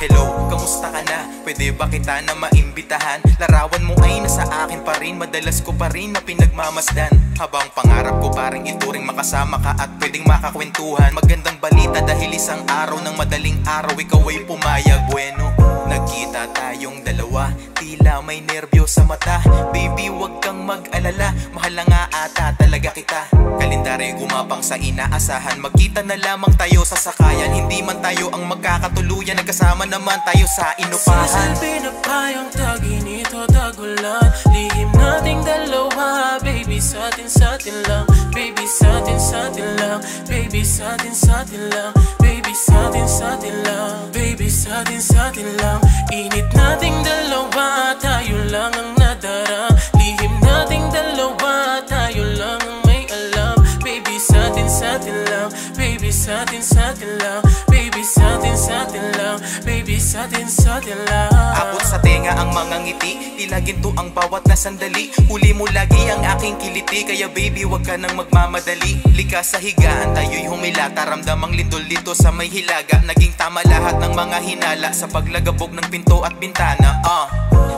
Hello, kamusta ka na? Pwede ba kita na maimbitahan? Larawan mo ay nasa akin pa rin, madalas ko pa rin na pinagmamasdan. Habang pangarap ko paring ituring makasama ka at pwedeng makakwentuhan. Magandang balita dahil isang araw ng madaling araw ikaw ay pumayag. Bueno, nagkita tayong dalawa, tila may nerbyo sa mata. Baby, wag kang mag-alala, mahal na nga ata talaga kita. Kalendaryo gumapang sa inaasahan, magkita na lamang tayo sa sakayan. Hindi man tayo ang magkakatuluyan, nagkasama naman tayo sa inupahan. Sisilbi na payong taginito tagulan, lihim nating dalawa. Baby, satin lang. Baby, satin lang. Baby, satin lang. Baby, satin lang. Baby, satin lang. Init nating dalawa, tayo lang ang nadara. Lihim nating dalawa, tayo lang ang may alam. Baby, satin lang. Baby, satin lang. Baby, satin lang. Baby, satin lang. Abot sa tenga ang mga ngiti, tila ginto ang bawat na sandali. Huli mo lagi ang aking kiliti, kaya baby wag ka nang magmamadali. Likas sa higaan, tayo'y humilata, ramdamang lindol dito sa may hilaga. Naging tama lahat ng mga hinala sa paglagabog ng pinto at bintana.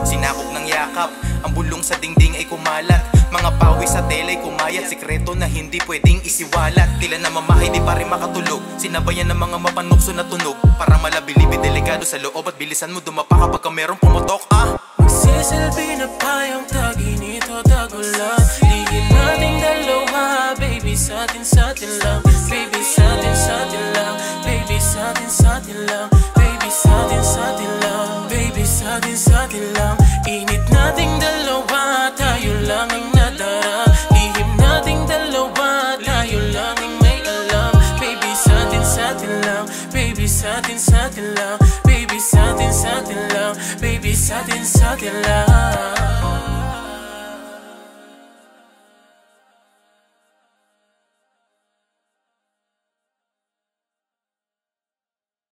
Sinakop ng yakap, ang bulong sa dingding ay kumalat. Mga pawis sa tela ay kumayat, sikreto na hindi pwedeng isiwalat. Tila na mamahay di pa rin makatulog, sinabayan ng mga mapanukso na tunog. Para malabilibid, delikado sa loob at bilisan mo dumapa kapag ka merong pumutok. Magsisilbi na payong taginito tagulan, lihim nating dalawa. Baby, satin lang. Baby, satin lang. Baby, satin lang. Baby, satin lang. Baby, satin lang. Init nating dalawa, tayo lang ang nadara. Lihim nating dalawa, tayo lang ang may alam. Baby, satin lang. Baby, satin lang. Baby, satin lang. Baby, satin lang.